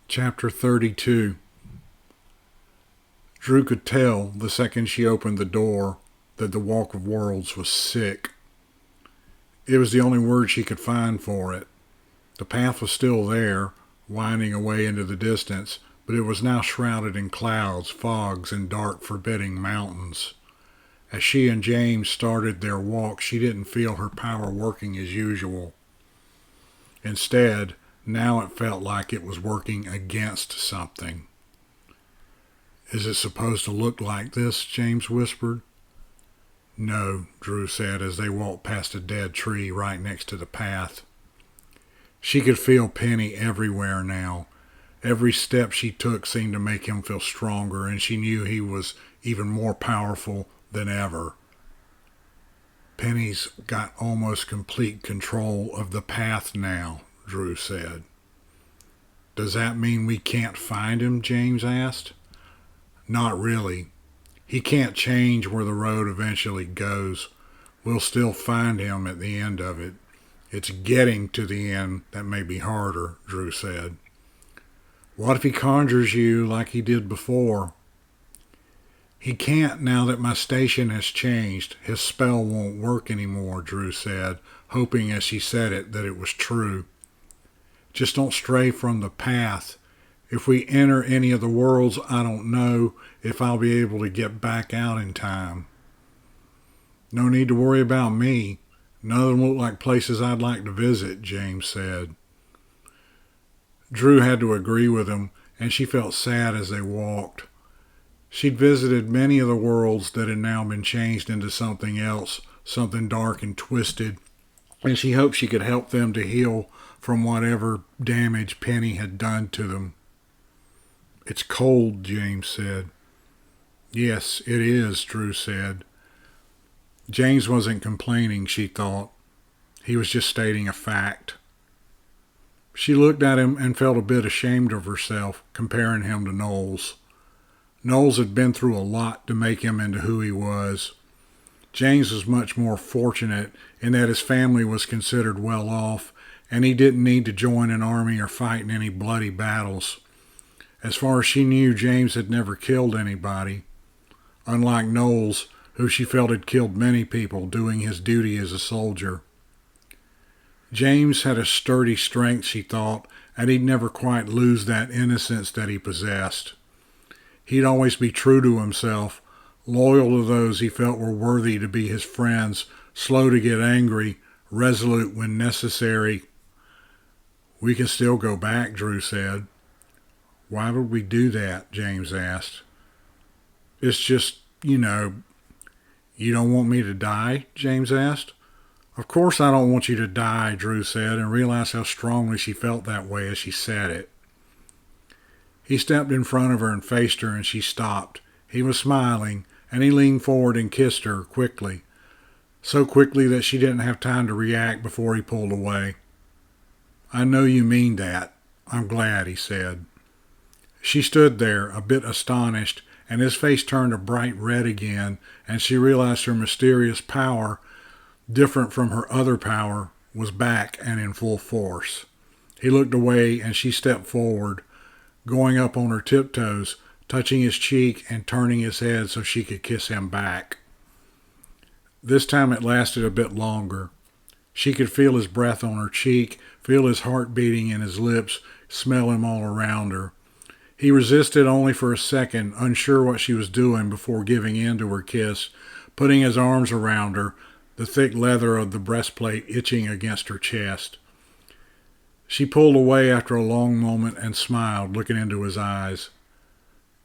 Chapter 32. Drew could tell, the second she opened the door, that the Walk of Worlds was sick. It was the only word she could find for it. The path was still there, winding away into the distance, but it was now shrouded in clouds, fogs, and dark, forbidding mountains. As she and James started their walk, she didn't feel her power working as usual. Instead, now it felt like it was working against something. "Is it supposed to look like this?" James whispered. "No," Drew said as they walked past a dead tree right next to the path. She could feel Penny everywhere now. Every step she took seemed to make him feel stronger, and she knew he was even more powerful than ever. "Penny's got almost complete control of the path now," Drew said. "Does that mean we can't find him?" James asked. "Not really. He can't change where the road eventually goes. We'll still find him at the end of it. It's getting to the end that may be harder," Drew said. "What if he conjures you like he did before?" "He can't now that my station has changed. His spell won't work anymore," Drew said, hoping as she said it that it was true. "Just don't stray from the path. If we enter any of the worlds, I don't know if I'll be able to get back out in time." "No need to worry about me. None of them look like places I'd like to visit," James said. Drew had to agree with him, and she felt sad as they walked. She'd visited many of the worlds that had now been changed into something else, something dark and twisted, and she hoped she could help them to heal from whatever damage Penny had done to them. "It's cold," James said. "Yes, it is," Drew said. James wasn't complaining, she thought. He was just stating a fact. She looked at him and felt a bit ashamed of herself, comparing him to Knowles. Knowles had been through a lot to make him into who he was. James was much more fortunate in that his family was considered well off, and he didn't need to join an army or fight in any bloody battles. As far as she knew, James had never killed anybody, unlike Knowles, who she felt had killed many people doing his duty as a soldier. James had a sturdy strength, she thought, and he'd never quite lose that innocence that he possessed. He'd always be true to himself, loyal to those he felt were worthy to be his friends, slow to get angry, resolute when necessary. "We can still go back," Drew said. "Why would we do that?" James asked. "It's just, You don't want me to die?" James asked. "Of course I don't want you to die," Drew said, and realized how strongly she felt that way as she said it. He stepped in front of her and faced her, and she stopped. He was smiling, and he leaned forward and kissed her quickly, so quickly that she didn't have time to react before he pulled away. "I know you mean that. I'm glad," he said. She stood there, a bit astonished, and his face turned a bright red again, and she realized her mysterious power, different from her other power, was back and in full force. He looked away, and she stepped forward, going up on her tiptoes, touching his cheek and turning his head so she could kiss him back. This time it lasted a bit longer. She could feel his breath on her cheek, feel his heart beating in his lips, smell him all around her. He resisted only for a second, unsure what she was doing, before giving in to her kiss, putting his arms around her, the thick leather of the breastplate itching against her chest. She pulled away after a long moment and smiled, looking into his eyes.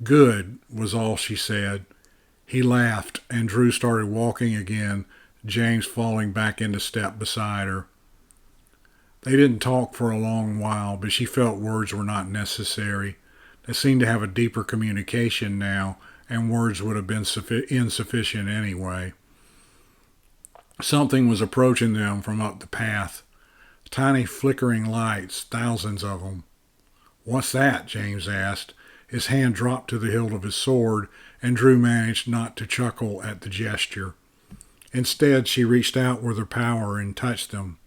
"Good," was all she said. He laughed, and Drew started walking again, James falling back into step beside her. They didn't talk for a long while, but she felt words were not necessary. They seemed to have a deeper communication now, and words would have been insufficient anyway. Something was approaching them from up the path. Tiny flickering lights, thousands of them. "What's that?" James asked. His hand dropped to the hilt of his sword, and Drew managed not to chuckle at the gesture. Instead, she reached out with her power and touched them.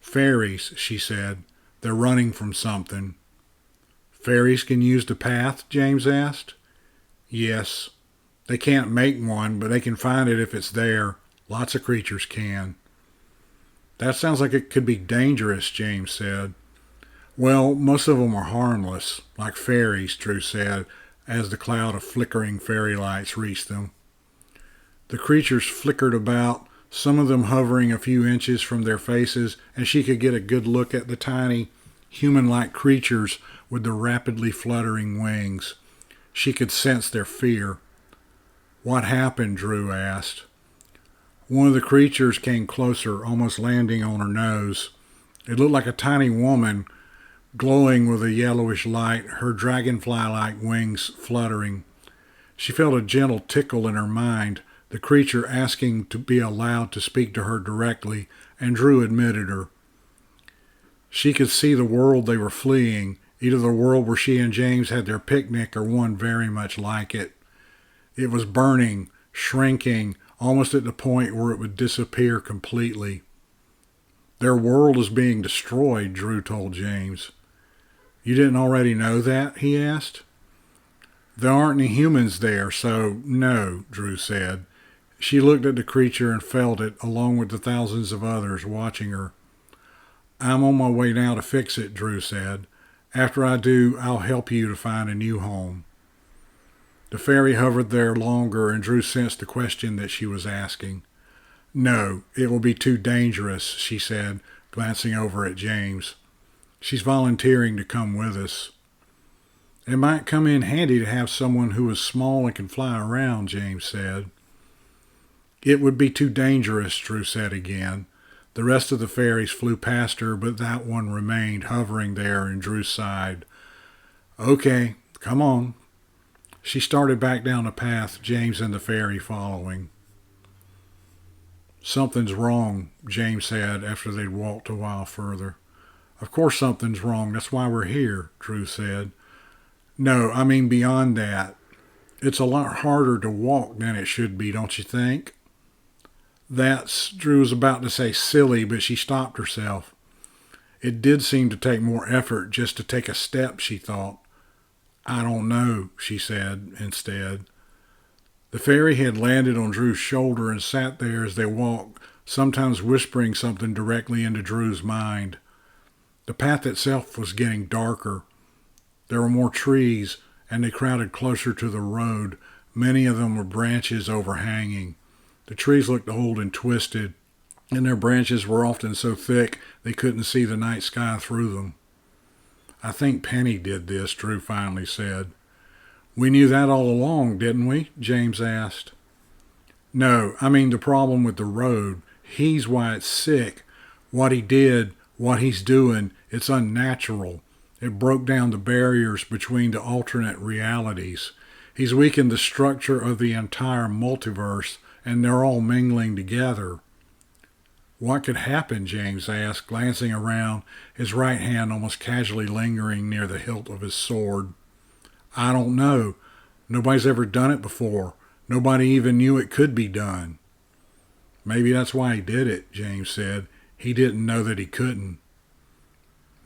"Fairies," she said. "They're running from something." Fairies can use the path? James asked. Yes. They can't make one, but they can find it if it's there. Lots of creatures can. That sounds like it could be dangerous, James said. Well, most of them are harmless, like fairies, Drew said, as the cloud of flickering fairy lights reached them. The creatures flickered about, some of them hovering a few inches from their faces, and she could get a good look at the tiny, human-like creatures with the rapidly fluttering wings. She could sense their fear. What happened? Drew asked. One of the creatures came closer, almost landing on her nose. It looked like a tiny woman, glowing with a yellowish light, her dragonfly-like wings fluttering. She felt a gentle tickle in her mind, the creature asking to be allowed to speak to her directly, and Drew admitted her. She could see the world they were fleeing, either the world where she and James had their picnic or one very much like it. It was burning, shrinking, almost at the point where it would disappear completely. Their world is being destroyed, Drew told James. You didn't already know that? He asked. There aren't any humans there, so no, Drew said. She looked at the creature and felt it, along with the thousands of others watching her. I'm on my way now to fix it, Drew said. After I do, I'll help you to find a new home. The fairy hovered there longer, and Drew sensed the question that she was asking. No, it will be too dangerous, she said, glancing over at James. She's volunteering to come with us. It might come in handy to have someone who is small and can fly around, James said. It would be too dangerous, Drew said again. The rest of the fairies flew past her, but that one remained hovering there in Drew's side. Okay, come on. She started back down the path, James and the fairy following. Something's wrong, James said after they'd walked a while further. Of course something's wrong. That's why we're here, Drew said. No, I mean beyond that. It's a lot harder to walk than it should be, don't you think? Drew was about to say silly, but she stopped herself. It did seem to take more effort just to take a step, she thought. I don't know, she said instead. The fairy had landed on Drew's shoulder and sat there as they walked, sometimes whispering something directly into Drew's mind. The path itself was getting darker. There were more trees, and they crowded closer to the road. Many of them were branches overhanging. The trees looked old and twisted, and their branches were often so thick they couldn't see the night sky through them. I think Penny did this, Drew finally said. We knew that all along, didn't we? James asked. No, I mean the problem with the road. He's why it's sick. What he did, what he's doing, it's unnatural. It broke down the barriers between the alternate realities. He's weakened the structure of the entire multiverse, and they're all mingling together. What could happen? James asked, glancing around, his right hand almost casually lingering near the hilt of his sword. I don't know. Nobody's ever done it before. Nobody even knew it could be done. Maybe that's why he did it, James said. He didn't know that he couldn't.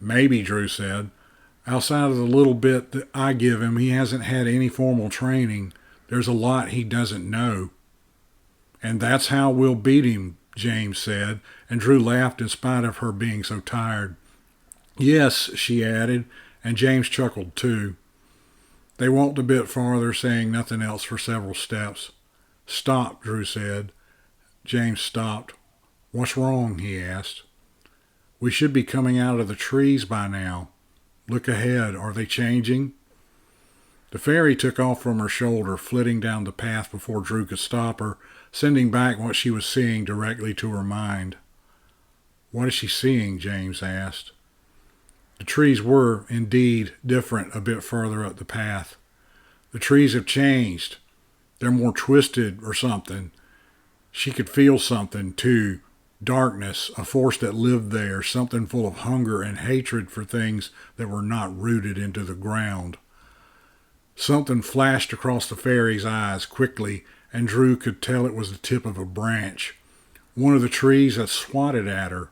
Maybe, Drew said. Outside of the little bit that I give him, he hasn't had any formal training. There's a lot he doesn't know. And that's how we'll beat him, James said, and Drew laughed in spite of her being so tired. Yes, she added, and James chuckled too. They walked a bit farther, saying nothing else for several steps. Stop, Drew said. James stopped. What's wrong? He asked. We should be coming out of the trees by now. Look ahead. Are they changing? The fairy took off from her shoulder, flitting down the path before Drew could stop her, sending back what she was seeing directly to her mind. What is she seeing? James asked. The trees were, indeed, different a bit further up the path. The trees have changed. They're more twisted or something. She could feel something, too. Darkness, a force that lived there, something full of hunger and hatred for things that were not rooted into the ground. Something flashed across the fairy's eyes quickly, and Drew could tell it was the tip of a branch. One of the trees had swatted at her.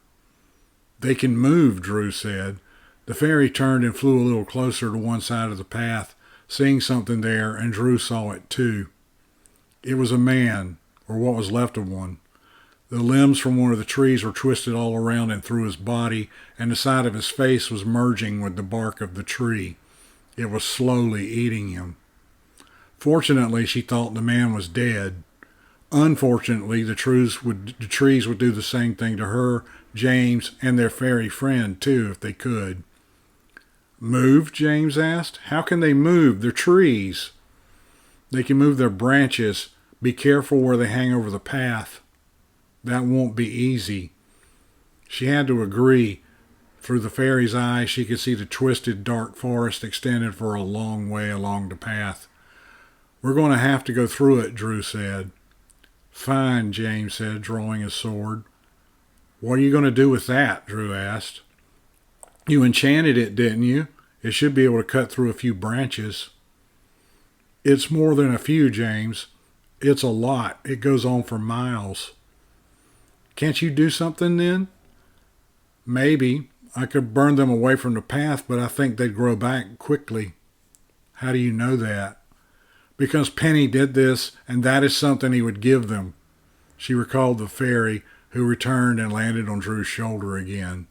They can move, Drew said. The fairy turned and flew a little closer to one side of the path, seeing something there, and Drew saw it too. It was a man, or what was left of one. The limbs from one of the trees were twisted all around and through his body, and the side of his face was merging with the bark of the tree. It was slowly eating him. Fortunately, she thought the man was dead. Unfortunately, the trees would do the same thing to her, James, and their fairy friend, too, if they could. Move? James asked. How can they move? They're trees. They can move their branches. Be careful where they hang over the path. That won't be easy. She had to agree. Through the fairy's eyes, she could see the twisted, dark forest extended for a long way along the path. We're going to have to go through it, Drew said. Fine, James said, drawing his sword. What are you going to do with that? Drew asked. You enchanted it, didn't you? It should be able to cut through a few branches. It's more than a few, James. It's a lot. It goes on for miles. Can't you do something then? Maybe. I could burn them away from the path, but I think they'd grow back quickly. How do you know that? Because Penny did this, and that is something he would give them. She recalled the fairy, who returned and landed on Drew's shoulder again.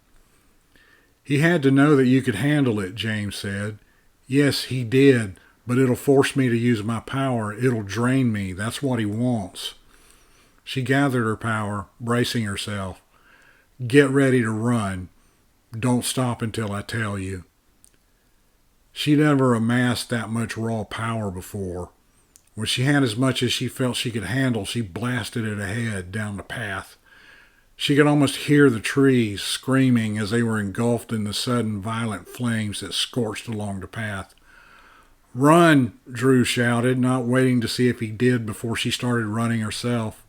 He had to know that you could handle it, James said. Yes, he did, but it'll force me to use my power. It'll drain me. That's what he wants. She gathered her power, bracing herself. Get ready to run. Don't stop until I tell you. She never amassed that much raw power before. When she had as much as she felt she could handle, she blasted it ahead down the path. She could almost hear the trees screaming as they were engulfed in the sudden violent flames that scorched along the path. Run, Drew shouted, not waiting to see if he did before she started running herself.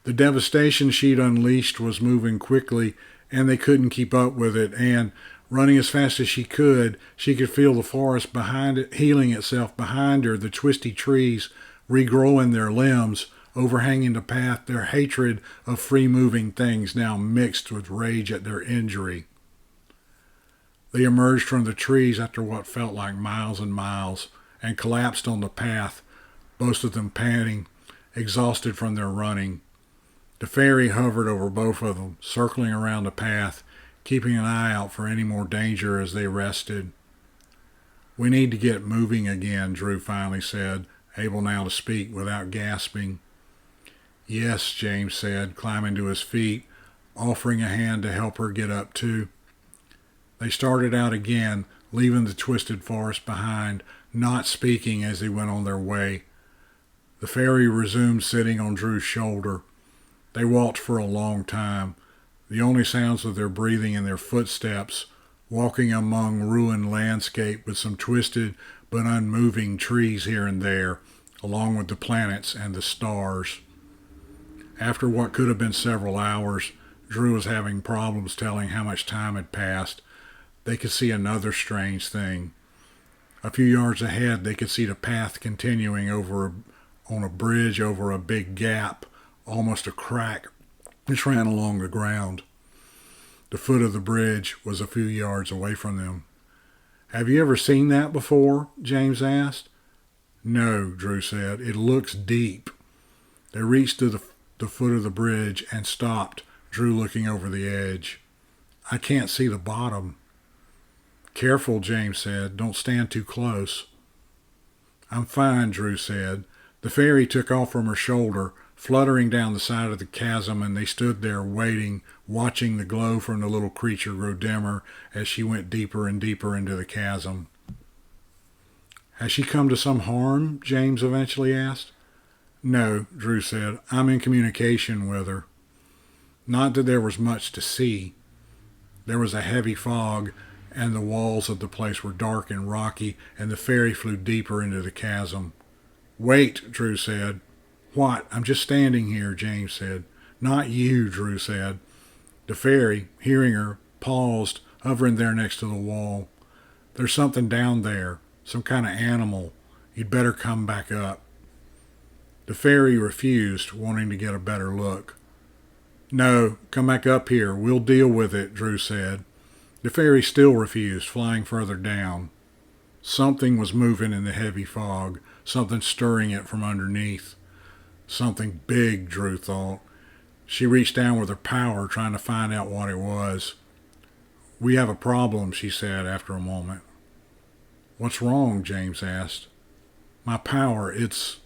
The devastation she'd unleashed was moving quickly, and they couldn't keep up with it, and, running as fast as she could feel the forest behind it, healing itself behind her, the twisty trees regrowing their limbs, overhanging the path, their hatred of free-moving things now mixed with rage at their injury. They emerged from the trees after what felt like miles and miles, and collapsed on the path, most of them panting, exhausted from their running. The fairy hovered over both of them, circling around the path, keeping an eye out for any more danger as they rested. We need to get moving again, Drew finally said, able now to speak without gasping. Yes, James said, climbing to his feet, offering a hand to help her get up too. They started out again, leaving the twisted forest behind, not speaking as they went on their way. The fairy resumed sitting on Drew's shoulder. They walked for a long time, the only sounds of their breathing and their footsteps, walking among ruined landscape with some twisted but unmoving trees here and there, along with the planets and the stars. After what could have been several hours, Drew was having problems telling how much time had passed. They could see another strange thing. A few yards ahead, they could see the path continuing on a bridge over a big gap, almost a crack, which ran along the ground. The foot of the bridge was a few yards away from them. Have you ever seen that before? James asked. No, Drew said. It looks deep. They reached to the foot of the bridge and stopped, Drew looking over the edge. I can't see the bottom. Careful, James said. Don't stand too close. I'm fine, Drew said. The fairy took off from her shoulder, fluttering down the side of the chasm, and they stood there waiting, watching the glow from the little creature grow dimmer as she went deeper and deeper into the chasm. Has she come to some harm? James eventually asked. No, Drew said. I'm in communication with her. Not that there was much to see. There was a heavy fog, and the walls of the place were dark and rocky, and the fairy flew deeper into the chasm. Wait, Drew said. What? I'm just standing here, James said. Not you, Drew said. The fairy, hearing her, paused, hovering there next to the wall. There's something down there, some kind of animal. You'd better come back up. The fairy refused, wanting to get a better look. No, come back up here. We'll deal with it, Drew said. The fairy still refused, flying further down. Something was moving in the heavy fog, something stirring it from underneath. Something big, Drew thought. She reached down with her power, trying to find out what it was. "We have a problem," she said after a moment. "What's wrong?" James asked. "My power, it's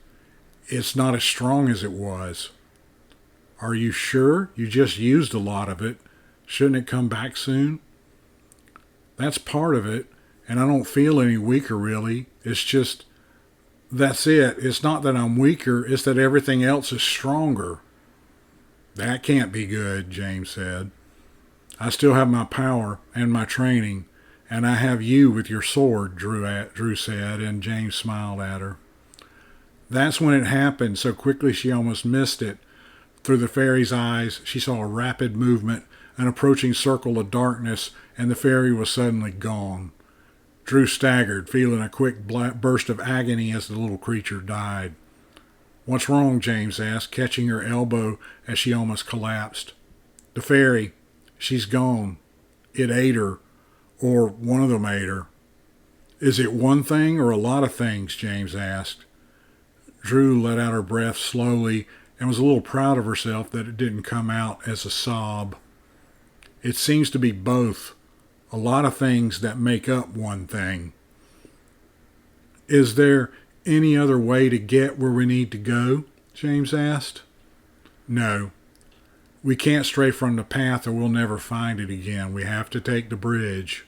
not as strong as it was." "Are you sure? You just used a lot of it. Shouldn't it come back soon?" "That's part of it, and I don't feel any weaker really. It's just, that's it. It's not that I'm weaker, it's that everything else is stronger." "That can't be good," James said. "I still have my power and my training, and I have you with your sword," Drew said, and James smiled at her. That's when it happened, so quickly she almost missed it. Through the fairy's eyes, she saw a rapid movement, an approaching circle of darkness, and the fairy was suddenly gone. Drew staggered, feeling a quick burst of agony as the little creature died. "What's wrong?" James asked, catching her elbow as she almost collapsed. "The fairy. She's gone. It ate her. Or one of them ate her." "Is it one thing or a lot of things?" James asked. Drew let out her breath slowly and was a little proud of herself that it didn't come out as a sob. "It seems to be both. A lot of things that make up one thing." "Is there any other way to get where we need to go?" James asked. "No. We can't stray from the path or we'll never find it again. We have to take the bridge.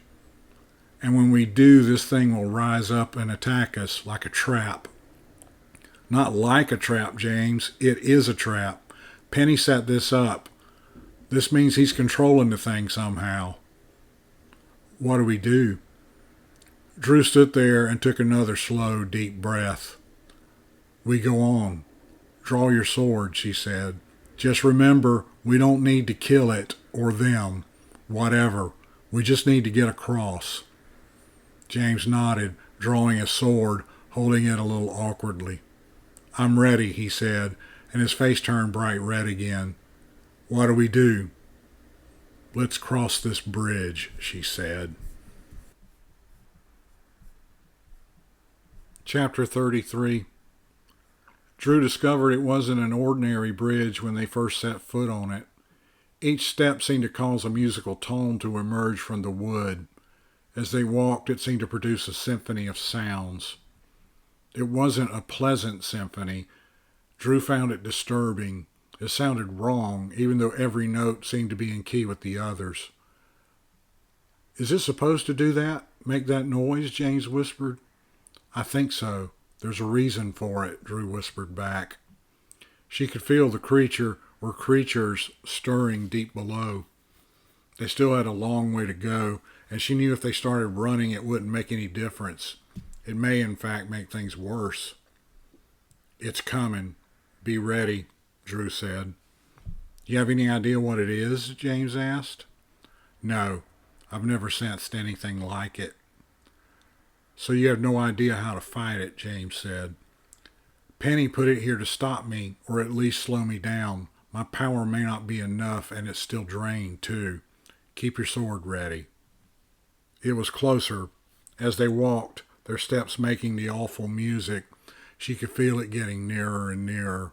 And when we do, this thing will rise up and attack us like a trap." "Not like a trap, James. It is a trap. Penny set this up. This means he's controlling the thing somehow." "What do we do?" Drew stood there and took another slow, deep breath. "We go on. Draw your sword," she said. "Just remember, we don't need to kill it or them. Whatever. We just need to get across." James nodded, drawing his sword, holding it a little awkwardly. "I'm ready," he said, and his face turned bright red again. "What do we do?" "Let's cross this bridge," she said. Chapter 33. Drew discovered it wasn't an ordinary bridge when they first set foot on it. Each step seemed to cause a musical tone to emerge from the wood. As they walked, it seemed to produce a symphony of sounds. It wasn't a pleasant symphony. Drew found it disturbing. It sounded wrong, even though every note seemed to be in key with the others. "Is it supposed to do that? Make that noise?" James whispered. "I think so. There's a reason for it," Drew whispered back. She could feel the creature or creatures stirring deep below. They still had a long way to go, and she knew if they started running it wouldn't make any difference. It may, in fact, make things worse. "It's coming. Be ready," Drew said. "You have any idea what it is?" James asked. "No. I've never sensed anything like it." "So you have no idea how to fight it," James said. "Penny put it here to stop me, or at least slow me down. My power may not be enough, and it's still drained, too. Keep your sword ready." It was closer. As they walked, their steps making the awful music, she could feel it getting nearer and nearer.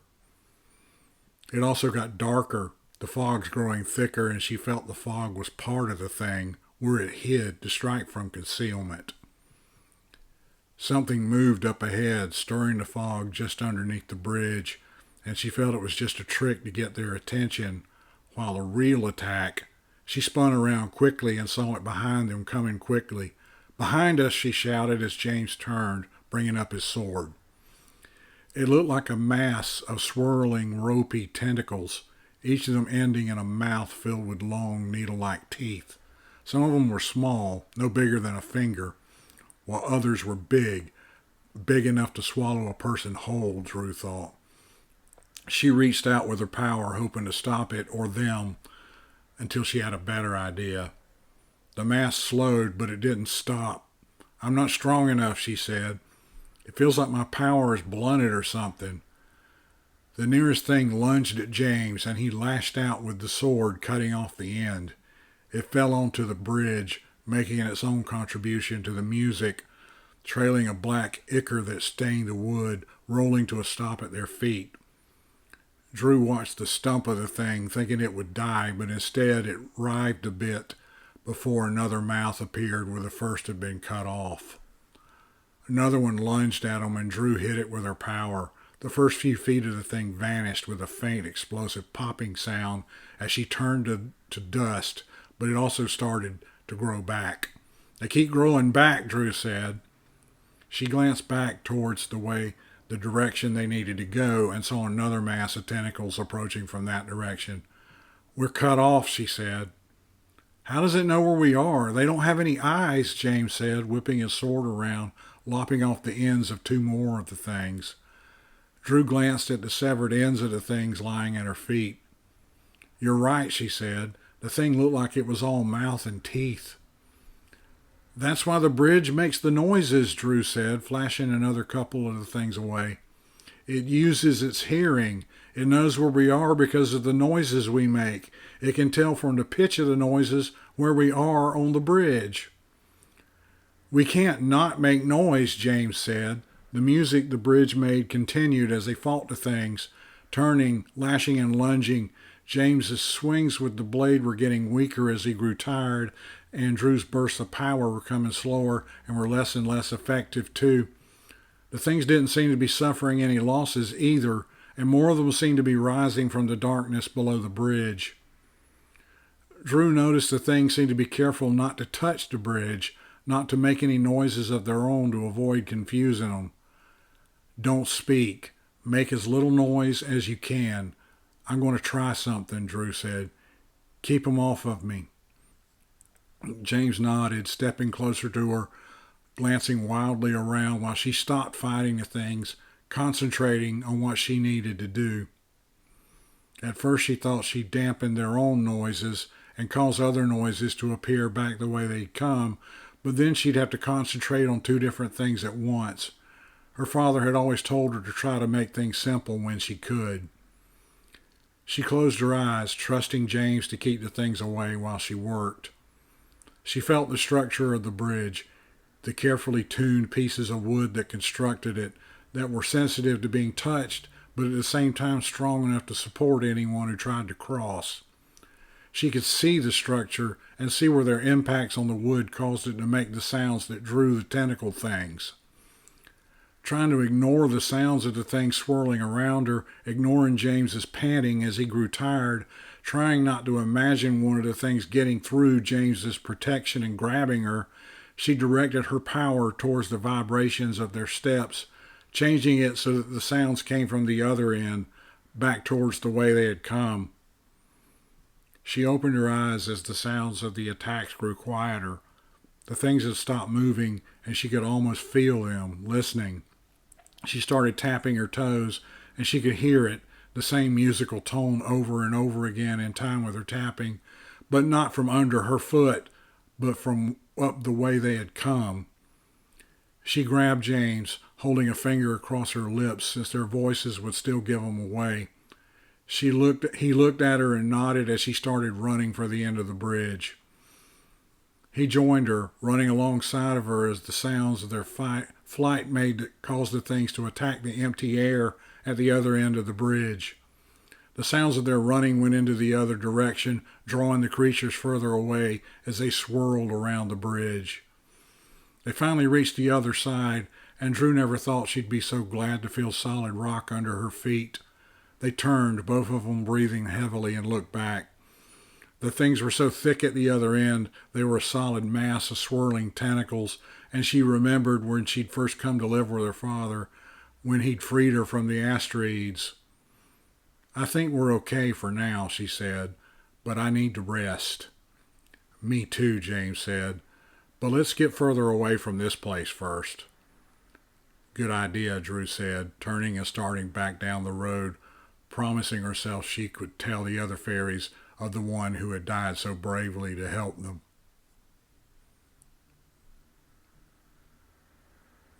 It also got darker. The fog's growing thicker, and she felt the fog was part of the thing, where it hid, distract from concealment. Something moved up ahead, stirring the fog just underneath the bridge, and she felt it was just a trick to get their attention, while a real attack. She spun around quickly and saw it behind them, coming quickly. "Behind us," she shouted as James turned, bringing up his sword. It looked like a mass of swirling, ropey tentacles, each of them ending in a mouth filled with long, needle-like teeth. Some of them were small, no bigger than a finger, while others were big, big enough to swallow a person whole, Drew thought. She reached out with her power, hoping to stop it or them, until she had a better idea. The mass slowed, but it didn't stop. "I'm not strong enough," she said. "It feels like my power is blunted or something." The nearest thing lunged at James, and he lashed out with the sword, cutting off the end. It fell onto the bridge, making its own contribution to the music, trailing a black ichor that stained the wood, rolling to a stop at their feet. Drew watched the stump of the thing, thinking it would die, but instead it writhed a bit before another mouth appeared where the first had been cut off. Another one lunged at him, and Drew hit it with her power. The first few feet of the thing vanished with a faint, explosive popping sound as she turned to dust, but it also started to grow back. "They keep growing back," Drew said. She glanced back towards the direction they needed to go, and saw another mass of tentacles approaching from that direction. "We're cut off," she said. "How does it know where we are? They don't have any eyes," James said, whipping his sword around, lopping off the ends of two more of the things. Drew glanced at the severed ends of the things lying at her feet. "You're right," she said. "The thing looked like it was all mouth and teeth." "That's why the bridge makes the noises," Drew said, flashing another couple of the things away. "It uses its hearing. It knows where we are because of the noises we make. It can tell from the pitch of the noises where we are on the bridge." "We can't not make noise," James said. The music the bridge made continued as they fought the things, turning, lashing, and lunging. James's swings with the blade were getting weaker as he grew tired, and Drew's bursts of power were coming slower and were less and less effective too. The things didn't seem to be suffering any losses either, and more of them seemed to be rising from the darkness below the bridge. Drew noticed the things seemed to be careful not to touch the bridge, not to make any noises of their own to avoid confusing them. "Don't speak. Make as little noise as you can. I'm going to try something," Drew said. "Keep 'em off of me." James nodded, stepping closer to her, glancing wildly around while she stopped fighting the things, concentrating on what she needed to do. At first she thought she'd dampen their own noises and cause other noises to appear back the way they'd come, but then she'd have to concentrate on two different things at once. Her father had always told her to try to make things simple when she could. She closed her eyes, trusting James to keep the things away while she worked. She felt the structure of the bridge, the carefully tuned pieces of wood that constructed it, that were sensitive to being touched, but at the same time strong enough to support anyone who tried to cross. She could see the structure and see where their impacts on the wood caused it to make the sounds that drew the tentacle things. Trying to ignore the sounds of the things swirling around her, ignoring James's panting as he grew tired, trying not to imagine one of the things getting through James's protection and grabbing her, she directed her power towards the vibrations of their steps, changing it so that the sounds came from the other end, back towards the way they had come. She opened her eyes as the sounds of the attacks grew quieter. The things had stopped moving, and she could almost feel them, listening. She started tapping her toes, and she could hear it, the same musical tone over and over again in time with her tapping, but not from under her foot, but from up the way they had come. She grabbed James, holding a finger across her lips since their voices would still give them away. He looked at her and nodded as she started running for the end of the bridge. He joined her, running alongside of her as the sounds of their flight caused the things to attack the empty air at the other end of the bridge. The sounds of their running went into the other direction, drawing the creatures further away as they swirled around the bridge. They finally reached the other side, and Drew never thought she'd be so glad to feel solid rock under her feet. They turned, both of them breathing heavily, and looked back. The things were so thick at the other end, they were a solid mass of swirling tentacles, and she remembered when she'd first come to live with her father, when he'd freed her from the asteroids. "I think we're okay for now," she said, "but I need to rest." "Me too," James said, "but let's get further away from this place first." "Good idea," Drew said, turning and starting back down the road, promising herself she could tell the other fairies of the one who had died so bravely to help them.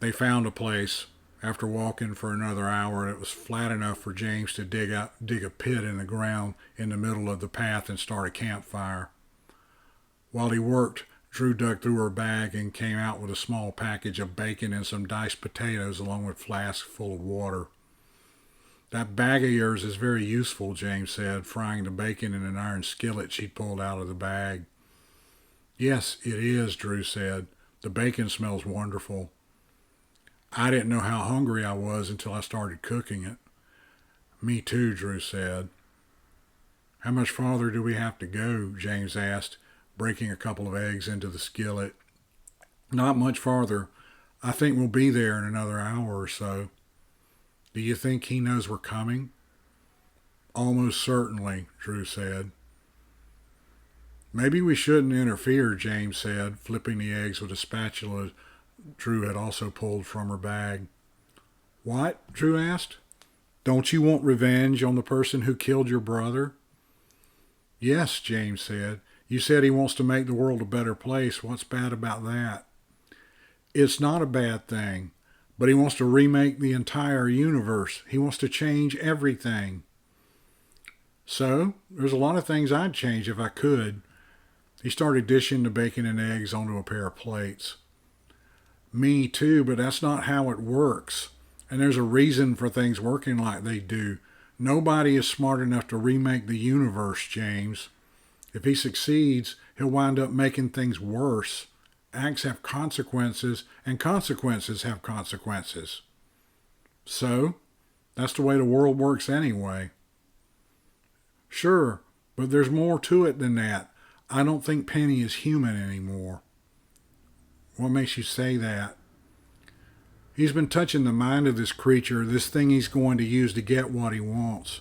They found a place. After walking for another hour, it was flat enough for James to dig a pit in the ground in the middle of the path and start a campfire. While he worked, Drew dug through her bag and came out with a small package of bacon and some diced potatoes along with a flask full of water. That bag of yours is very useful, James said, frying the bacon in an iron skillet she'd pulled out of the bag. Yes, it is, Drew said. The bacon smells wonderful. I didn't know how hungry I was until I started cooking it. Me too, Drew said. How much farther do we have to go? James asked, breaking a couple of eggs into the skillet. Not much farther. I think we'll be there in another hour or so. Do you think he knows we're coming? Almost certainly, Drew said. Maybe we shouldn't interfere, James said, flipping the eggs with a spatula Drew had also pulled from her bag. What? Drew asked. Don't you want revenge on the person who killed your brother? Yes, James said. You said he wants to make the world a better place. What's bad about that? It's not a bad thing, but he wants to remake the entire universe. He wants to change everything. So, there's a lot of things I'd change if I could. He started dishing the bacon and eggs onto a pair of plates. Me too, but that's not how it works. And there's a reason for things working like they do. Nobody is smart enough to remake the universe, James. If he succeeds, he'll wind up making things worse. Acts have consequences, and consequences have consequences. So, that's the way the world works anyway. Sure, but there's more to it than that. I don't think Penny is human anymore. What makes you say that? He's been touching the mind of this creature, this thing he's going to use to get what he wants.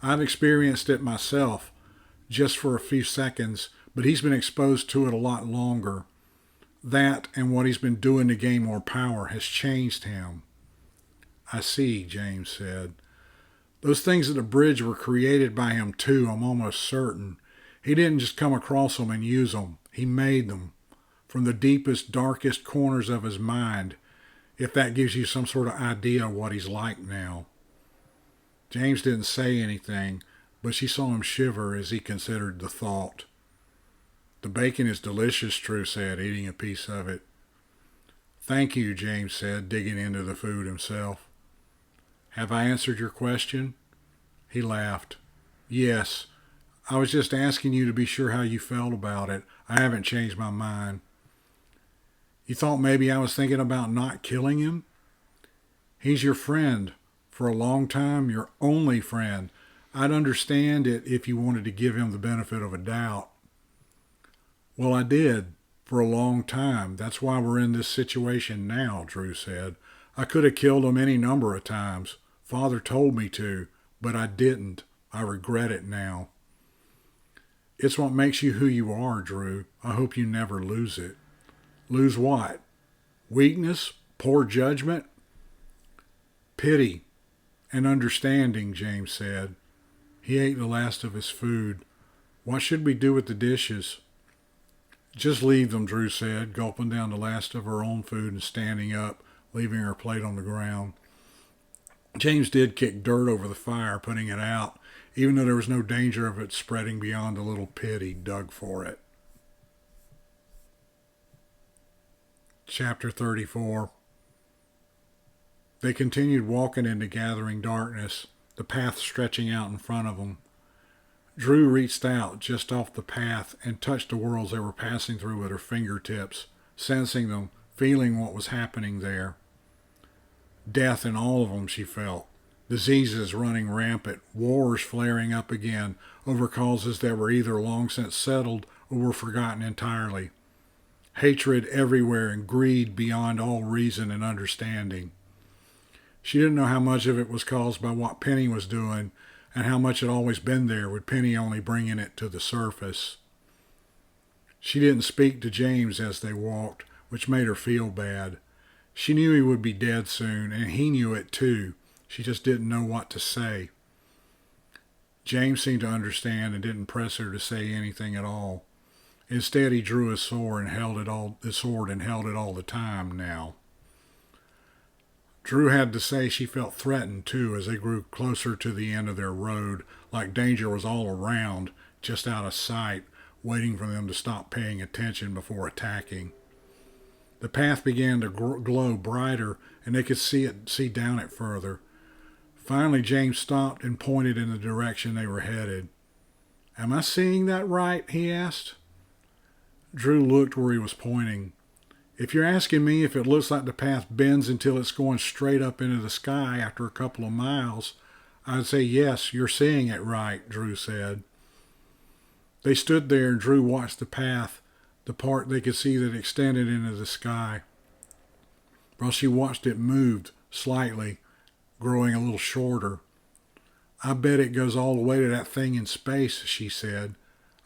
I've experienced it myself, just for a few seconds, but he's been exposed to it a lot longer. That and what he's been doing to gain more power has changed him. I see, James said. Those things at the bridge were created by him too, I'm almost certain. He didn't just come across them and use them. He made them. From the deepest, darkest corners of his mind, if that gives you some sort of idea of what he's like now. James didn't say anything, but she saw him shiver as he considered the thought. The bacon is delicious, Drew said, eating a piece of it. Thank you, James said, digging into the food himself. Have I answered your question? He laughed. Yes. I was just asking you to be sure how you felt about it. I haven't changed my mind. You thought maybe I was thinking about not killing him? He's your friend. For a long time, your only friend. I'd understand it if you wanted to give him the benefit of a doubt. Well, I did. For a long time. That's why we're in this situation now, Drew said. I could have killed him any number of times. Father told me to, but I didn't. I regret it now. It's what makes you who you are, Drew. I hope you never lose it. Lose what? Weakness? Poor judgment? Pity and understanding, James said. He ate the last of his food. What should we do with the dishes? Just leave them, Drew said, gulping down the last of her own food and standing up, leaving her plate on the ground. James did kick dirt over the fire, putting it out, even though there was no danger of it spreading beyond the little pit he dug for it. Chapter 34. They continued walking into gathering darkness, the path stretching out in front of them. Drew reached out just off the path and touched the worlds they were passing through with her fingertips, sensing them, feeling what was happening there. Death in all of them, she felt. Diseases running rampant, wars flaring up again over causes that were either long since settled or were forgotten entirely. Hatred everywhere and greed beyond all reason and understanding. She didn't know how much of it was caused by what Penny was doing and how much had always been there with Penny only bringing it to the surface. She didn't speak to James as they walked, which made her feel bad. She knew he would be dead soon, and he knew it too. She just didn't know what to say. James seemed to understand and didn't press her to say anything at all. Instead, he drew his sword and held it all the time now. Drew had to say she felt threatened, too, as they grew closer to the end of their road, like danger was all around, just out of sight, waiting for them to stop paying attention before attacking. The path began to glow brighter, and they could see down it further. Finally, James stopped and pointed in the direction they were headed. "Am I seeing that right?" he asked. Drew looked where he was pointing. "If you're asking me if it looks like the path bends until it's going straight up into the sky after a couple of miles, I'd say yes, you're seeing it right," Drew said. They stood there and Drew watched the path, the part they could see that extended into the sky. While she watched it moved slightly, growing a little shorter. "I bet it goes all the way to that thing in space," she said.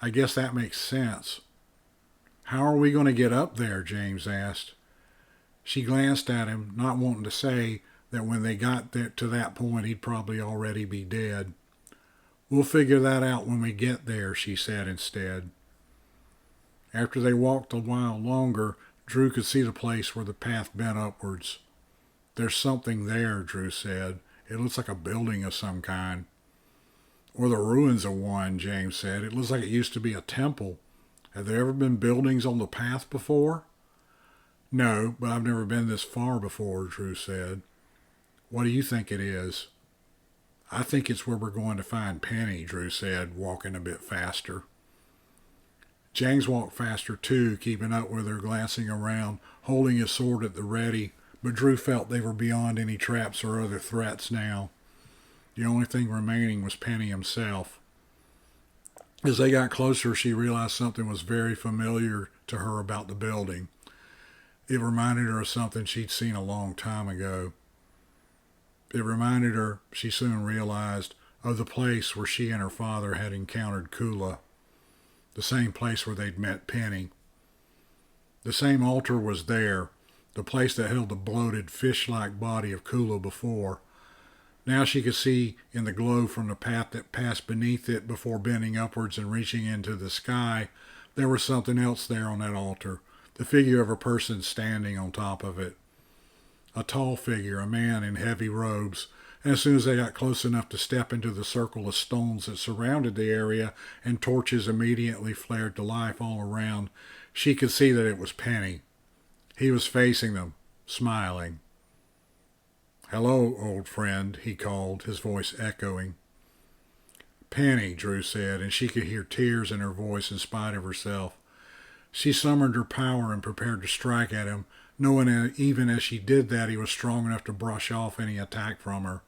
"I guess that makes sense." "How are we going to get up there?" James asked. She glanced at him, not wanting to say that when they got to that point he'd probably already be dead. "We'll figure that out when we get there," she said instead. After they walked a while longer, Drew could see the place where the path bent upwards. "There's something there," Drew said. "It looks like a building of some kind." "Or the ruins of one," James said. "It looks like it used to be a temple. Have there ever been buildings on the path before?" "No, but I've never been this far before," Drew said. "What do you think it is?" "I think it's where we're going to find Penny," Drew said, walking a bit faster. James walked faster too, keeping up with her, glancing around, holding his sword at the ready, but Drew felt they were beyond any traps or other threats now. The only thing remaining was Penny himself. As they got closer, she realized something was very familiar to her about the building. It reminded her of something she'd seen a long time ago. It reminded her, she soon realized, of the place where she and her father had encountered Kula. The same place where they'd met Penny. The same altar was there, the place that held the bloated, fish-like body of Kula before. Now she could see in the glow from the path that passed beneath it before bending upwards and reaching into the sky, there was something else there on that altar, the figure of a person standing on top of it. A tall figure, a man in heavy robes, and as soon as they got close enough to step into the circle of stones that surrounded the area and torches immediately flared to life all around, she could see that it was Penny. He was facing them, smiling. "Hello, old friend," he called, his voice echoing. "Penny," Drew said, and she could hear tears in her voice in spite of herself. She summoned her power and prepared to strike at him, knowing that even as she did that he was strong enough to brush off any attack from her.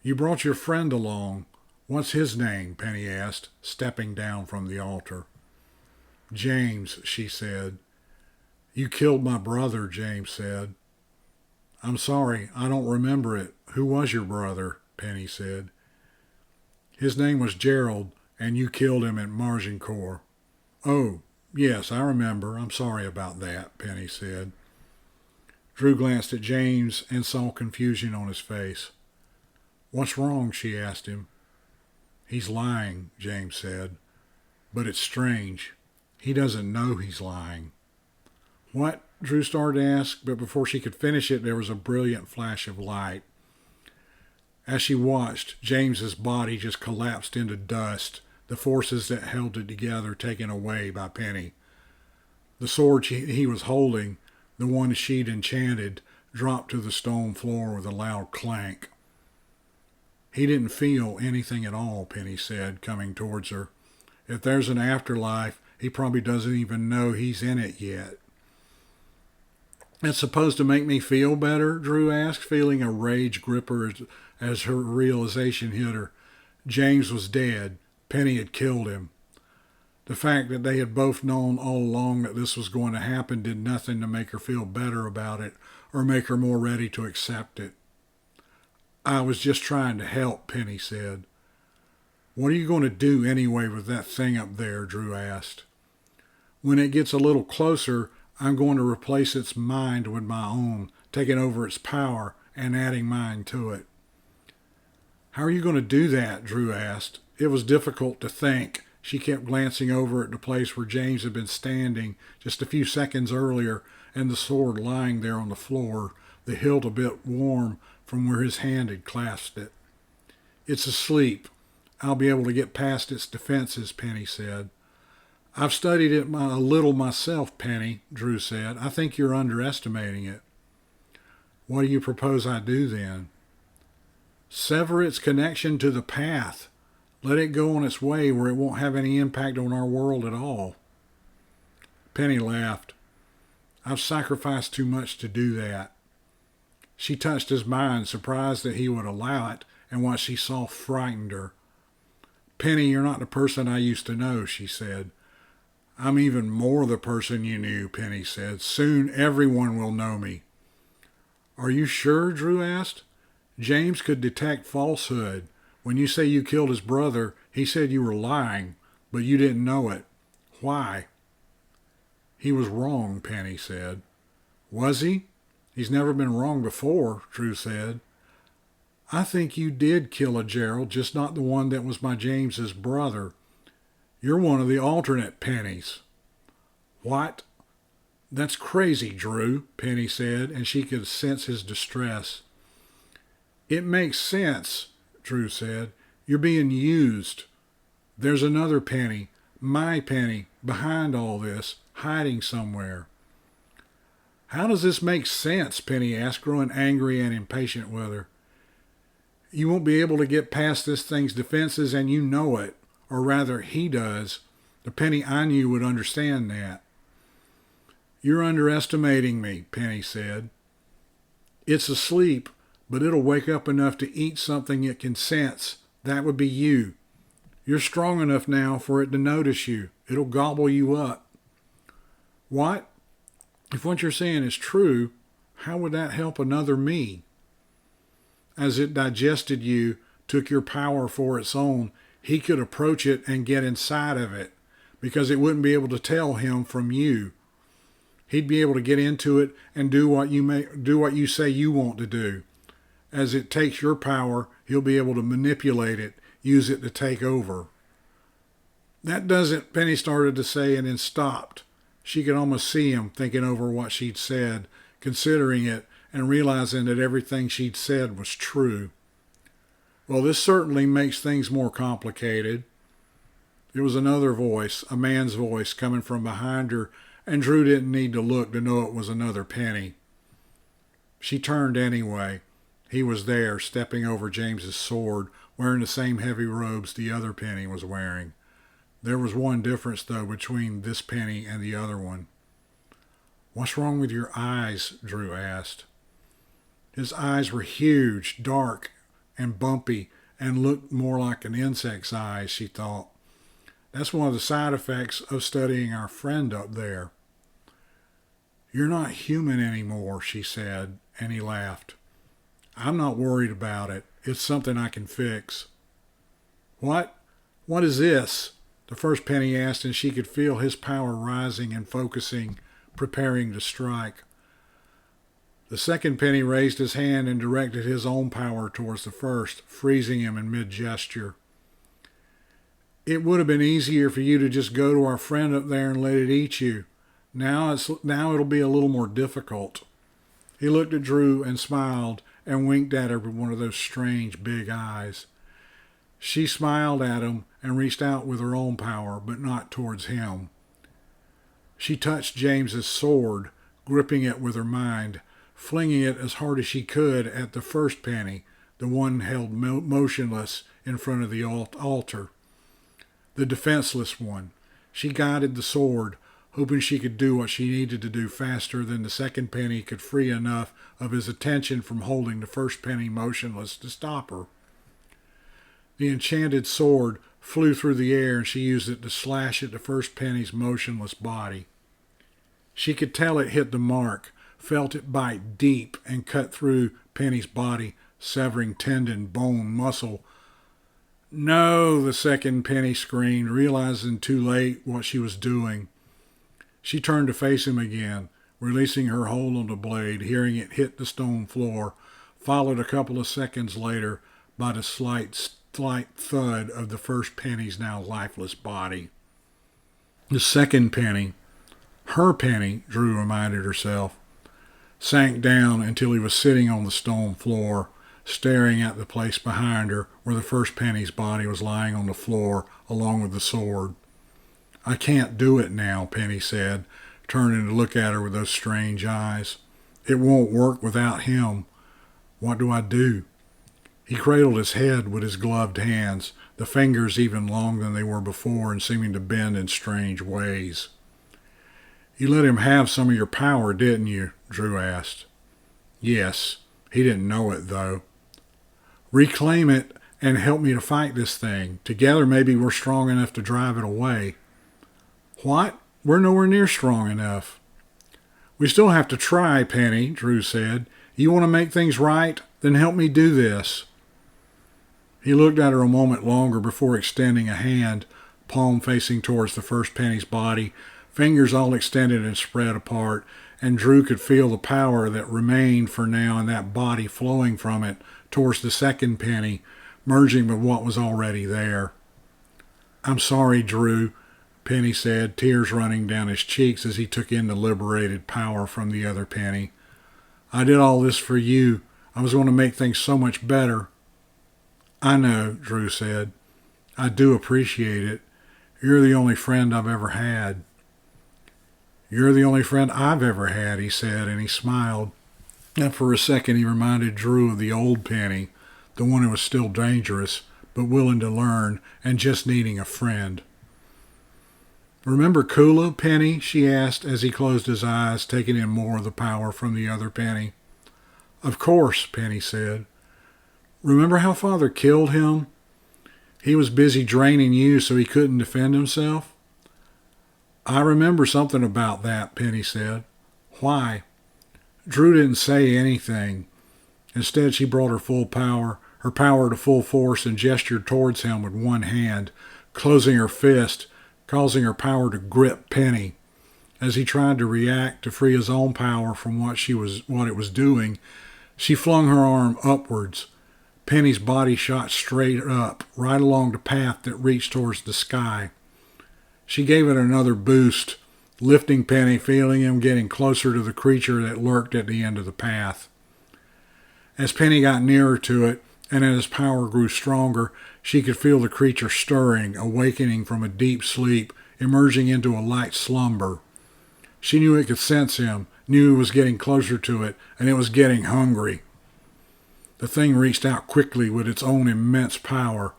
"You brought your friend along. What's his name?" Penny asked, stepping down from the altar. "James," she said. "You killed my brother," James said. "I'm sorry, I don't remember it. Who was your brother?" Penny said. "His name was Gerald, and you killed him at Margincourt." "Oh, yes, I remember. I'm sorry about that," Penny said. Drew glanced at James and saw confusion on his face. "What's wrong?" she asked him. "He's lying," James said. "But it's strange. He doesn't know he's lying." "What?" Drew started to ask, but before she could finish it, there was a brilliant flash of light. As she watched, James's body just collapsed into dust, the forces that held it together taken away by Penny. The sword he was holding, the one she'd enchanted, dropped to the stone floor with a loud clank. "He didn't feel anything at all," Penny said, coming towards her. "If there's an afterlife, he probably doesn't even know he's in it yet." "It's supposed to make me feel better?" Drew asked, feeling a rage grip her as her realization hit her. James was dead. Penny had killed him. The fact that they had both known all along that this was going to happen did nothing to make her feel better about it or make her more ready to accept it. "I was just trying to help," Penny said. "What are you going to do anyway with that thing up there?" Drew asked. "When it gets a little closer, I'm going to replace its mind with my own, taking over its power and adding mine to it." "How are you going to do that?" Drew asked. It was difficult to think. She kept glancing over at the place where James had been standing just a few seconds earlier, and the sword lying there on the floor, the hilt a bit warm from where his hand had clasped it. "It's asleep. I'll be able to get past its defenses," Penny said. I've studied it a little myself, Penny, Drew said. I think you're underestimating it. What do you propose I do then? Sever its connection to the path. Let it go on its way where it won't have any impact on our world at all. Penny laughed. I've sacrificed too much to do that. She touched his mind, surprised that he would allow it, and what she saw frightened her. Penny, you're not the person I used to know, she said. I'm even more the person you knew, Penny said. Soon everyone will know me. Are you sure? Drew asked. James could detect falsehood. When you say you killed his brother, he said you were lying, but you didn't know it. Why? He was wrong, Penny said. Was he? He's never been wrong before, Drew said. I think you did kill a Gerald, just not the one that was my James's brother. You're one of the alternate Pennies. What? That's crazy, Drew, Penny said, and she could sense his distress. It makes sense, Drew said. You're being used. There's another Penny, my Penny, behind all this, hiding somewhere. How does this make sense? Penny asked, growing angry and impatient with her. You won't be able to get past this thing's defenses, and you know it. Or rather, he does. The Penny I knew would understand that. You're underestimating me, Penny said. It's asleep, but it'll wake up enough to eat something it can sense. That would be you. You're strong enough now for it to notice you. It'll gobble you up. What? If what you're saying is true, how would that help another me? As it digested you, took your power for its own, he could approach it and get inside of it, because it wouldn't be able to tell him from you. He'd be able to get into it and do what you say you want to do. As it takes your power, he'll be able to manipulate it, use it to take over. That doesn't, Penny started to say and then stopped. She could almost see him thinking over what she'd said, considering it, and realizing that everything she'd said was true. Well, this certainly makes things more complicated. It was another voice, a man's voice, coming from behind her, and Drew didn't need to look to know it was another Penny. She turned anyway. He was there, stepping over James's sword, wearing the same heavy robes the other Penny was wearing. There was one difference, though, between this Penny and the other one. What's wrong with your eyes? Drew asked. His eyes were huge, dark, and bumpy, and looked more like an insect's eyes, she thought. That's one of the side effects of studying our friend up there. You're not human anymore, she said, and he laughed. I'm not worried about it. It's something I can fix. What? What is this? The first Penny asked, and she could feel his power rising and focusing, preparing to strike. The second Penny raised his hand and directed his own power towards the first, freezing him in mid-gesture. It would have been easier for you to just go to our friend up there and let it eat you. Now it'll be a little more difficult. He looked at Drew and smiled and winked at her with one of those strange big eyes. She smiled at him and reached out with her own power, but not towards him. She touched James's sword, gripping it with her mind, flinging it as hard as she could at the first Penny, the one held motionless in front of the altar. The defenseless one. She guided the sword, hoping she could do what she needed to do faster than the second Penny could free enough of his attention from holding the first Penny motionless to stop her. The enchanted sword flew through the air, and she used it to slash at the first Penny's motionless body. She could tell it hit the mark, felt it bite deep and cut through Penny's body, severing tendon, bone, muscle. No, the second Penny screamed, realizing too late what she was doing. She turned to face him again, releasing her hold on the blade, hearing it hit the stone floor, followed a couple of seconds later by the slight thud of the first Penny's now lifeless body. The second Penny, her Penny, Drew reminded herself, sank down until he was sitting on the stone floor, staring at the place behind her where the first Penny's body was lying on the floor along with the sword. I can't do it now, Penny said, turning to look at her with those strange eyes. It won't work without him. What do I do? He cradled his head with his gloved hands, the fingers even longer than they were before and seeming to bend in strange ways. You let him have some of your power, didn't you? Drew asked. Yes. He didn't know it, though. Reclaim it and help me to fight this thing. Together, maybe we're strong enough to drive it away. What? We're nowhere near strong enough. We still have to try, Penny, Drew said. You want to make things right? Then help me do this. He looked at her a moment longer before extending a hand, palm facing towards the first Penny's body, fingers all extended and spread apart, and Drew could feel the power that remained for now in that body flowing from it towards the second Penny, merging with what was already there. I'm sorry, Drew, Penny said, tears running down his cheeks as he took in the liberated power from the other Penny. I did all this for you. I was going to make things so much better. I know, Drew said. I do appreciate it. You're the only friend I've ever had. You're the only friend I've ever had, he said, and he smiled. And for a second he reminded Drew of the old Penny, the one who was still dangerous, but willing to learn and just needing a friend. Remember Kula, Penny? She asked as he closed his eyes, taking in more of the power from the other Penny. Of course, Penny said. Remember how Father killed him? He was busy draining you so he couldn't defend himself? I remember something about that, Penny said. Why? Drew didn't say anything. Instead, she brought her power to full force and gestured towards him with one hand, closing her fist, causing her power to grip Penny. As he tried to react to free his own power from what it was doing, she flung her arm upwards. Penny's body shot straight up, right along the path that reached towards the sky. She gave it another boost, lifting Penny, feeling him getting closer to the creature that lurked at the end of the path. As Penny got nearer to it, and as his power grew stronger, she could feel the creature stirring, awakening from a deep sleep, emerging into a light slumber. She knew it could sense him, knew it was getting closer to it, and it was getting hungry. The thing reached out quickly with its own immense power,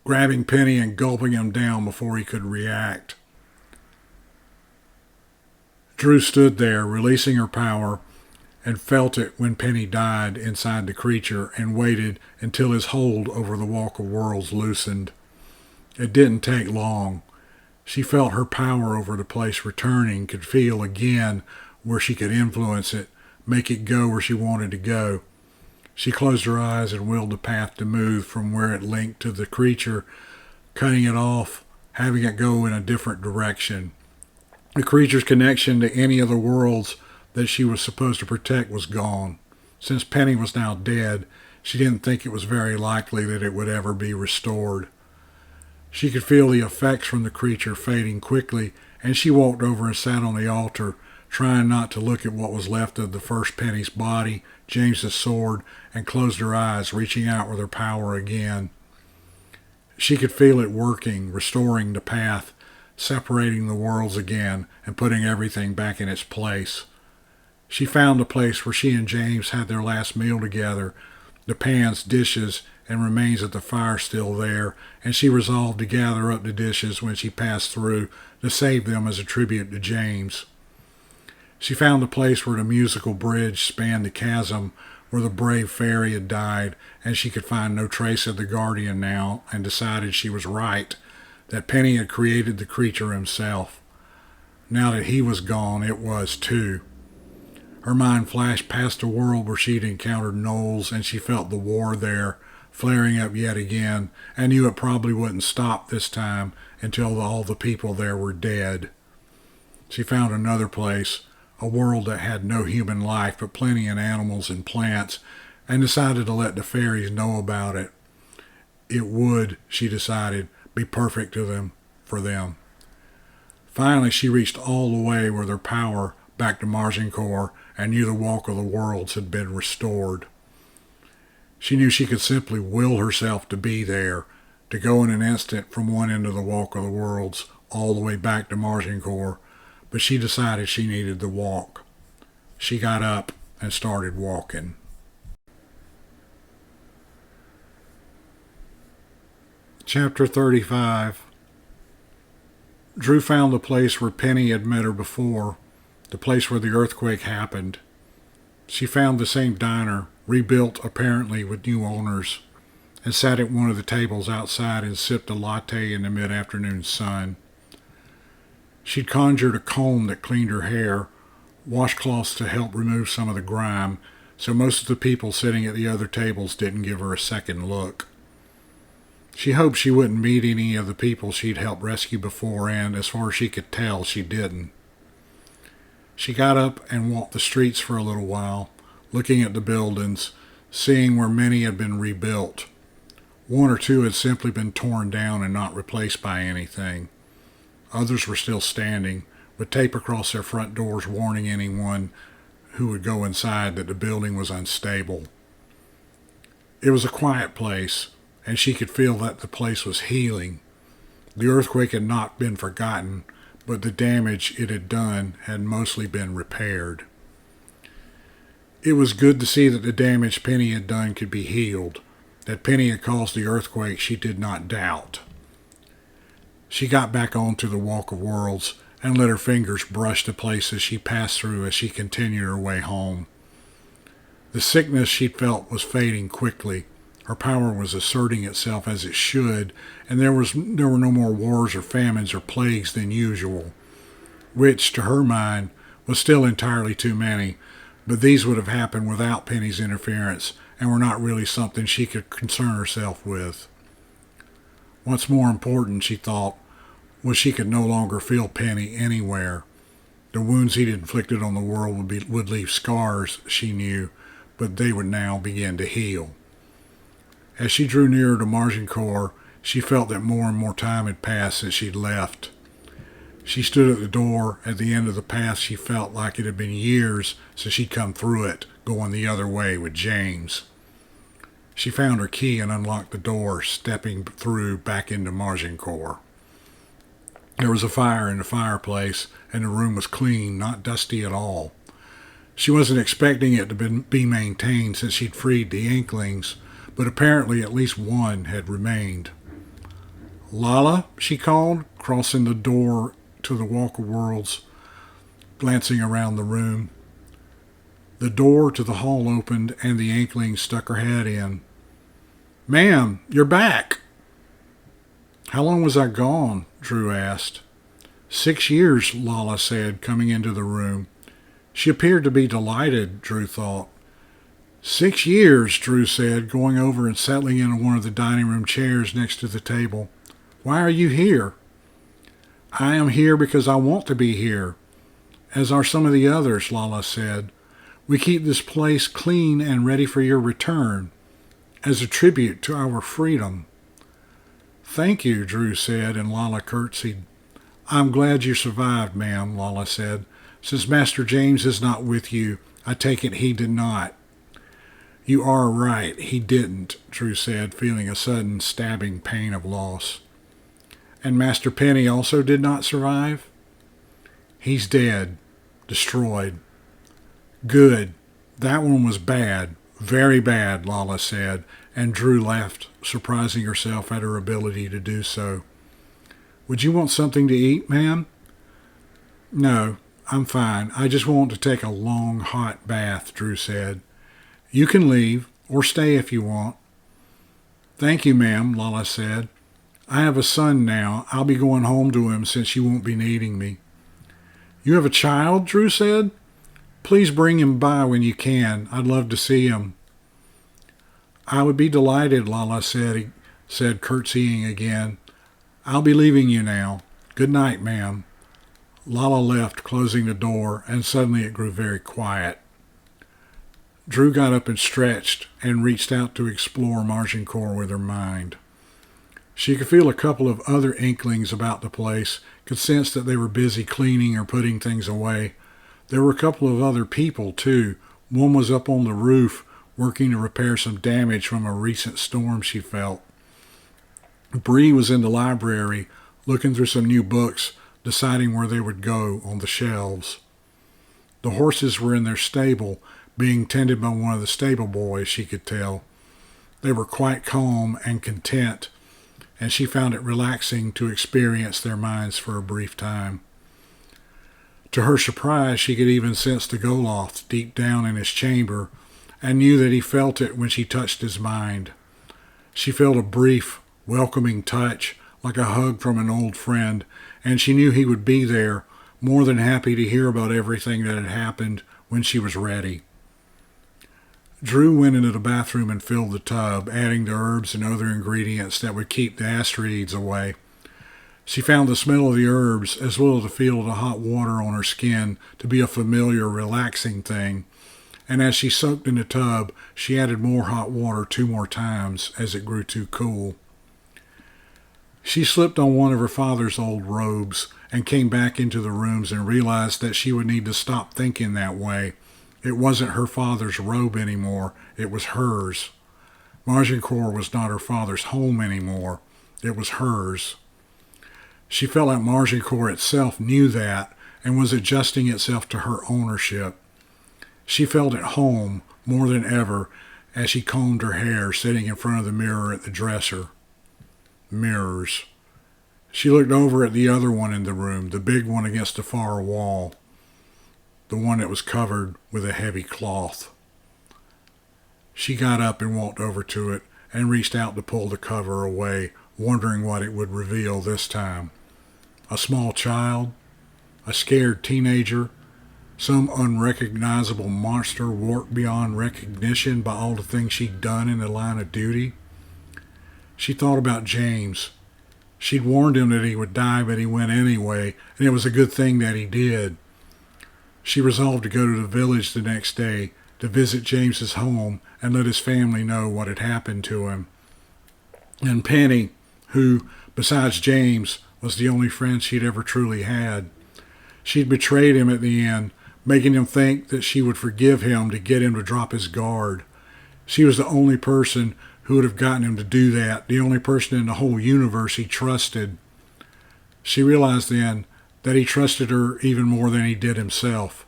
grabbing Penny and gulping him down before he could react. Drew stood there, releasing her power, and felt it when Penny died inside the creature and waited until his hold over the Walk of Worlds loosened. It didn't take long. She felt her power over the place returning, could feel again where she could influence it, make it go where she wanted to go. She closed her eyes and willed the path to move from where it linked to the creature, cutting it off, having it go in a different direction. The creature's connection to any of the worlds that she was supposed to protect was gone. Since Penny was now dead, she didn't think it was very likely that it would ever be restored. She could feel the effects from the creature fading quickly, and she walked over and sat on the altar, trying not to look at what was left of the first Penny's body, James's sword, and closed her eyes, reaching out with her power again. She could feel it working, restoring the path, separating the worlds again, and putting everything back in its place. She found the place where she and James had their last meal together, the pans, dishes, and remains of the fire still there, and she resolved to gather up the dishes when she passed through to save them as a tribute to James. She found the place where the musical bridge spanned the chasm where the brave fairy had died, and she could find no trace of the guardian now, and decided she was right, that Penny had created the creature himself. Now that he was gone, it was too. Her mind flashed past a world where she'd encountered gnolls, and she felt the war there, flaring up yet again, and knew it probably wouldn't stop this time until all the people there were dead. She found another place, a world that had no human life but plenty of animals and plants, and decided to let the fairies know about it. It would, she decided, be perfect for them. Finally, she reached all the way with her power back to Margincourt and knew the Walk of the Worlds had been restored. She knew she could simply will herself to be there, to go in an instant from one end of the Walk of the Worlds, all the way back to Margincourt, but she decided she needed the walk. She got up and started walking. Chapter 35. Drew found the place where Penny had met her before, the place where the earthquake happened. She found the same diner, rebuilt apparently with new owners, and sat at one of the tables outside and sipped a latte in the mid-afternoon sun. She'd conjured a comb that cleaned her hair, washcloths to help remove some of the grime, so most of the people sitting at the other tables didn't give her a second look. She hoped she wouldn't meet any of the people she'd helped rescue before, and as far as she could tell, she didn't. She got up and walked the streets for a little while, looking at the buildings, seeing where many had been rebuilt. One or two had simply been torn down and not replaced by anything. Others were still standing, with tape across their front doors warning anyone who would go inside that the building was unstable. It was a quiet place, and she could feel that the place was healing. The earthquake had not been forgotten, but the damage it had done had mostly been repaired. It was good to see that the damage Penny had done could be healed. That Penny had caused the earthquake she did not doubt. She got back onto the Walk of Worlds and let her fingers brush the places she passed through as she continued her way home. The sickness she'd felt was fading quickly. Her power was asserting itself as it should, and there were no more wars or famines or plagues than usual, which, to her mind, was still entirely too many, but these would have happened without Penny's interference and were not really something she could concern herself with. What's more important, she thought, was she could no longer feel Penny anywhere. The wounds he'd inflicted on the world would leave scars, she knew, but they would now begin to heal. As she drew nearer to Margincourt, she felt that more and more time had passed since she'd left. She stood at the door at the end of the path. She felt like it had been years since she'd come through it, going the other way with James. She found her key and unlocked the door, stepping through back into Margincourt. There was a fire in the fireplace, and the room was clean, not dusty at all. She wasn't expecting it to be maintained since she'd freed the Inklings, but apparently at least one had remained. "Lala," she called, crossing the door to the Walk of Worlds, glancing around the room. The door to the hall opened, and the Inkling stuck her head in. "Ma'am, you're back." "How long was I gone?" Drew asked. 6 years, Lala said, coming into the room. She appeared to be delighted, Drew thought. 6 years, Drew said, going over and settling into one of the dining room chairs next to the table. "Why are you here?" "I am here because I want to be here, as are some of the others," Lala said. "We keep this place clean and ready for your return, as a tribute to our freedom." "Thank you," Drew said, and Lala curtsied. "I'm glad you survived, ma'am," Lala said. "Since Master James is not with you, I take it he did not." "You are right, he didn't," Drew said, feeling a sudden stabbing pain of loss. "And Master Penny also did not survive?" "He's dead. Destroyed." "Good. That one was bad. Very bad," Lala said, and Drew laughed, surprising herself at her ability to do so. "Would you want something to eat, ma'am?" "No, I'm fine. I just want to take a long, hot bath," Drew said. "You can leave, or stay if you want." "Thank you, ma'am," Lala said. "I have a son now. I'll be going home to him since you won't be needing me." "You have a child?" Drew said. "Please bring him by when you can. I'd love to see him." "I would be delighted," Lala said, curtsying again. "I'll be leaving you now. Good night, ma'am." Lala left, closing the door, and suddenly it grew very quiet. Drew got up and stretched and reached out to explore Margincourt with her mind. She could feel a couple of other Inklings about the place, could sense that they were busy cleaning or putting things away. There were a couple of other people, too. One was up on the roof, working to repair some damage from a recent storm she felt. Bree was in the library, looking through some new books, deciding where they would go on the shelves. The horses were in their stable, being tended by one of the stable boys, she could tell. They were quite calm and content, and she found it relaxing to experience their minds for a brief time. To her surprise, she could even sense the Goloth deep down in his chamber, and knew that he felt it when she touched his mind. She felt a brief, welcoming touch, like a hug from an old friend, and she knew he would be there, more than happy to hear about everything that had happened when she was ready. Drew went into the bathroom and filled the tub, adding the herbs and other ingredients that would keep the Astarids away. She found the smell of the herbs, as well as the feel of the hot water on her skin, to be a familiar, relaxing thing, and as she soaked in the tub, she added more hot water 2 more times as it grew too cool. She slipped on one of her father's old robes and came back into the rooms and realized that she would need to stop thinking that way. It wasn't her father's robe anymore, it was hers. Margincourt was not her father's home anymore, it was hers. She felt like Margincourt itself knew that and was adjusting itself to her ownership. She felt at home more than ever as she combed her hair, sitting in front of the mirror at the dresser. Mirrors. She looked over at the other one in the room, the big one against the far wall, the one that was covered with a heavy cloth. She got up and walked over to it and reached out to pull the cover away, wondering what it would reveal this time. A small child? A scared teenager? Some unrecognizable monster warped beyond recognition by all the things she'd done in the line of duty? She thought about James. She'd warned him that he would die, but he went anyway, and it was a good thing that he did. She resolved to go to the village the next day to visit James's home and let his family know what had happened to him. And Penny, who, besides James, was the only friend she'd ever truly had. She'd betrayed him at the end, making him think that she would forgive him to get him to drop his guard. She was the only person who would have gotten him to do that, the only person in the whole universe he trusted. She realized then that he trusted her even more than he did himself,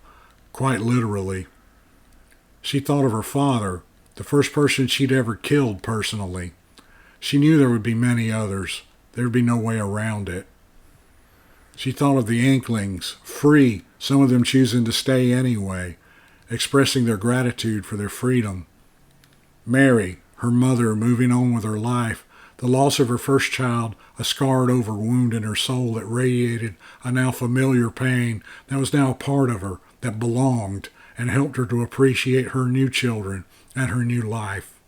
quite literally. She thought of her father, the first person she'd ever killed personally. She knew there would be many others. There would be no way around it. She thought of the Inklings, free, some of them choosing to stay anyway, expressing their gratitude for their freedom. Mary, her mother, moving on with her life, the loss of her first child, a scarred over wound in her soul that radiated a now familiar pain that was now a part of her, that belonged, and helped her to appreciate her new children and her new life.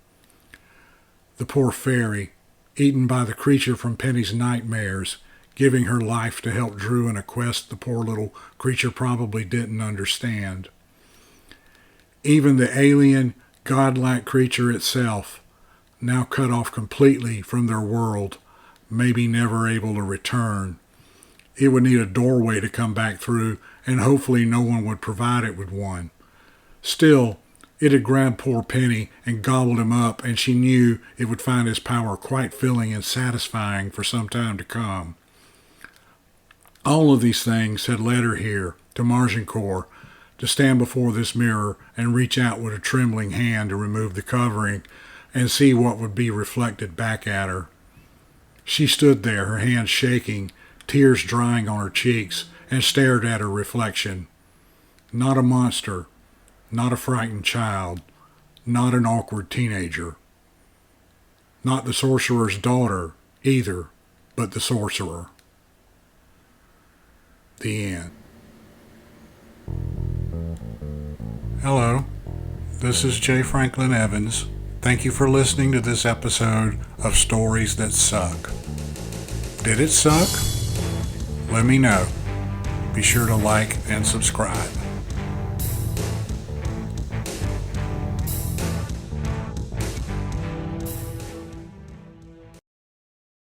The poor fairy, eaten by the creature from Penny's nightmares, giving her life to help Drew in a quest the poor little creature probably didn't understand. Even the alien, godlike creature itself, now cut off completely from their world, maybe never able to return. It would need a doorway to come back through, and hopefully no one would provide it with one. Still, it had grabbed poor Penny and gobbled him up, and she knew it would find his power quite filling and satisfying for some time to come. All of these things had led her here, to Margincourt, to stand before this mirror and reach out with a trembling hand to remove the covering and see what would be reflected back at her. She stood there, her hands shaking, tears drying on her cheeks, and stared at her reflection. Not a monster, not a frightened child, not an awkward teenager. Not the sorcerer's daughter, either, but the sorcerer. The end. Hello, this is J. Franklin Evans. Thank you for listening to this episode of Stories That Suck. Did it suck? Let me know. Be sure to like and subscribe.